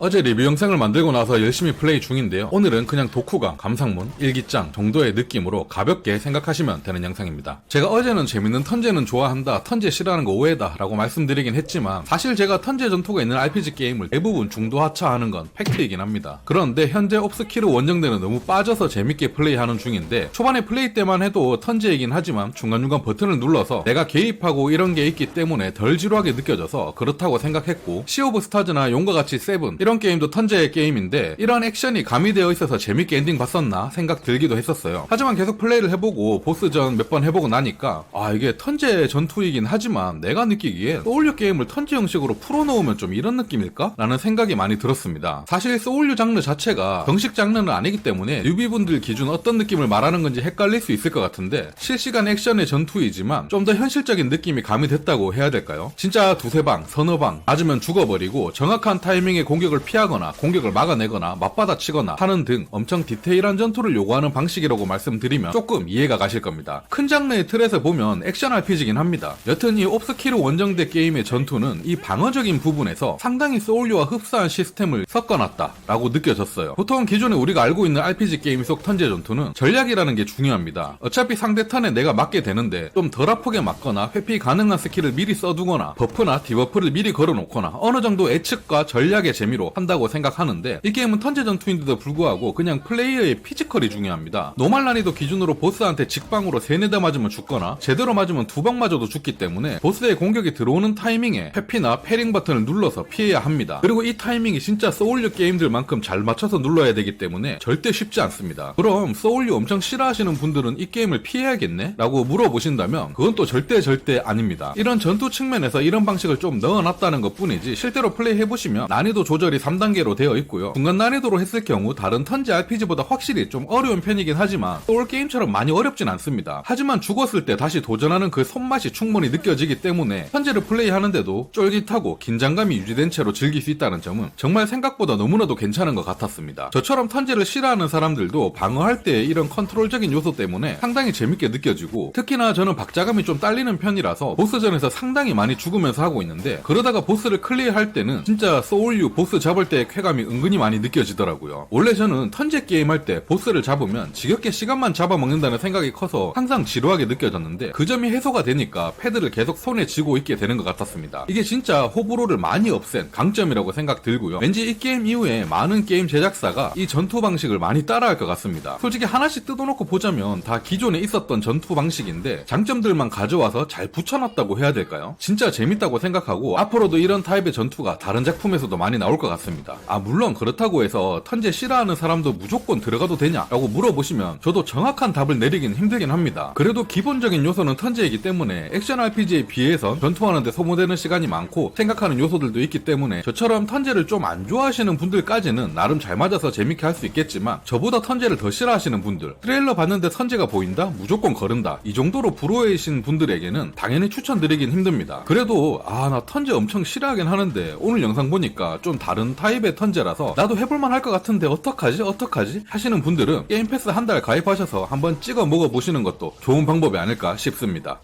어제 리뷰 영상을 만들고 나서 열심히 플레이 중인데요. 오늘은 그냥 독후감, 감상문, 일기장 정도의 느낌으로 가볍게 생각하시면 되는 영상입니다. 제가 어제는 재밌는 턴제는 좋아한다, 턴제 싫어하는 거 오해다 라고 말씀드리긴 했지만 사실 제가 턴제 전투가 있는 RPG 게임을 대부분 중도 하차하는 건 팩트이긴 합니다. 그런데 현재 옵스키르 원정대는 너무 빠져서 재밌게 플레이하는 중인데 초반에 플레이 때만 해도 턴제이긴 하지만 중간중간 버튼을 눌러서 내가 개입하고 이런 게 있기 때문에 덜 지루하게 느껴져서 그렇다고 생각했고, 시 오브 스타즈나 용과 같이 세븐 이런 게임도 턴제의 게임인데 이런 액션이 가미되어 있어서 재밌게 엔딩 봤었나 생각 들기도 했었어요. 하지만 계속 플레이를 해보고 보스전 몇 번 해보고 나니까 이게 턴제 전투이긴 하지만 내가 느끼기에 소울류 게임을 턴제 형식으로 풀어놓으면 좀 이런 느낌일까? 라는 생각이 많이 들었습니다. 사실 소울류 장르 자체가 정식 장르는 아니기 때문에 뉴비분들 기준 어떤 느낌을 말하는 건지 헷갈릴 수 있을 것 같은데, 실시간 액션의 전투이지만 좀 더 현실적인 느낌이 가미됐다고 해야 될까요? 진짜 두세 방, 서너 방 맞으면 죽어버리고 정확한 타이밍에 공격을 피하거나 공격을 막아내거나 맞받아치거나 하는 등 엄청 디테일한 전투를 요구하는 방식이라고 말씀드리면 조금 이해가 가실 겁니다. 큰 장르의 틀에서 보면 액션 RPG긴 합니다. 여튼 이 옵스키르 원정대 게임의 전투는 이 방어적인 부분에서 상당히 소울류와 흡사한 시스템을 섞어놨다 라고 느껴졌어요. 보통 기존에 우리가 알고 있는 RPG 게임 속 턴제 전투는 전략이라는 게 중요합니다. 어차피 상대 턴에 내가 맞게 되는데 좀 덜 아프게 맞거나 회피 가능한 스킬을 미리 써두거나 버프나 디버프를 미리 걸어놓거나 어느 정도 예측과 전략의 재미로 한다고 생각하는데, 이 게임은 턴제 전투인데도 불구하고 그냥 플레이어의 피지컬이 중요합니다. 노말 난이도 기준으로 보스한테 직방으로 3-4대 맞으면 죽거나 제대로 맞으면 2방 맞아도 죽기 때문에 보스의 공격이 들어오는 타이밍에 회피나 패링 버튼을 눌러서 피해야 합니다. 그리고 이 타이밍이 진짜 소울류 게임들만큼 잘 맞춰서 눌러야 되기 때문에 절대 쉽지 않습니다. 그럼 소울류 엄청 싫어하시는 분들은 이 게임을 피해야겠네? 라고 물어보신다면 그건 또 절대 아닙니다. 이런 전투 측면에서 이런 방식을 좀 넣어놨다는 것 뿐이지 실제로 플레이해보시면 난이도 조절이 3단계로 되어 있고요. 중간 난이도로 했을 경우 다른 턴제 RPG보다 확실히 좀 어려운 편이긴 하지만 소울 게임처럼 많이 어렵진 않습니다. 하지만 죽었을 때 다시 도전하는 그 손맛이 충분히 느껴지기 때문에 턴제를 플레이하는데도 쫄깃하고 긴장감이 유지된 채로 즐길 수 있다는 점은 정말 생각보다 너무나도 괜찮은 것 같았습니다. 저처럼 턴제를 싫어하는 사람들도 방어할 때 이런 컨트롤적인 요소 때문에 상당히 재밌게 느껴지고, 특히나 저는 박자감이 좀 딸리는 편이라서 보스전에서 상당히 많이 죽으면서 하고 있는데, 그러다가 보스를 클리어할 때는 진짜 소울류 보스 잡을 때의 쾌감이 은근히 많이 느껴지더라고요. 원래 저는 턴제 게임 할 때 보스를 잡으면 지겹게 시간만 잡아먹는다는 생각이 커서 항상 지루하게 느껴졌는데, 그 점이 해소가 되니까 패드를 계속 손에 쥐고 있게 되는 것 같았습니다. 이게 진짜 호불호를 많이 없앤 강점이라고 생각 들고요. 왠지 이 게임 이후에 많은 게임 제작사가 이 전투 방식을 많이 따라할 것 같습니다. 솔직히 하나씩 뜯어놓고 보자면 다 기존에 있었던 전투 방식인데 장점들만 가져와서 잘 붙여놨다고 해야 될까요? 진짜 재밌다고 생각하고 앞으로도 이런 타입의 전투가 다른 작품에서도 많이 나올 것 같습니다. 물론 그렇다고 해서 턴제 싫어하는 사람도 무조건 들어가도 되냐? 라고 물어보시면 저도 정확한 답을 내리긴 힘들긴 합니다. 그래도 기본적인 요소는 턴제이기 때문에 액션 RPG에 비해선 전투하는데 소모되는 시간이 많고 생각하는 요소들도 있기 때문에 저처럼 턴제를 좀 안 좋아하시는 분들까지는 나름 잘 맞아서 재밌게 할 수 있겠지만, 저보다 턴제를 더 싫어하시는 분들, 트레일러 봤는데 턴제가 보인다? 무조건 거른다, 이 정도로 불호이신 분들에게는 당연히 추천드리긴 힘듭니다. 그래도 나 턴제 엄청 싫어하긴 하는데 오늘 영상 보니까 좀 다른 타입의 턴제라서 나도 해볼만 할 것 같은데 어떡하지 하시는 분들은 게임 패스 한 달 가입하셔서 한번 찍어 먹어보시는 것도 좋은 방법이 아닐까 싶습니다.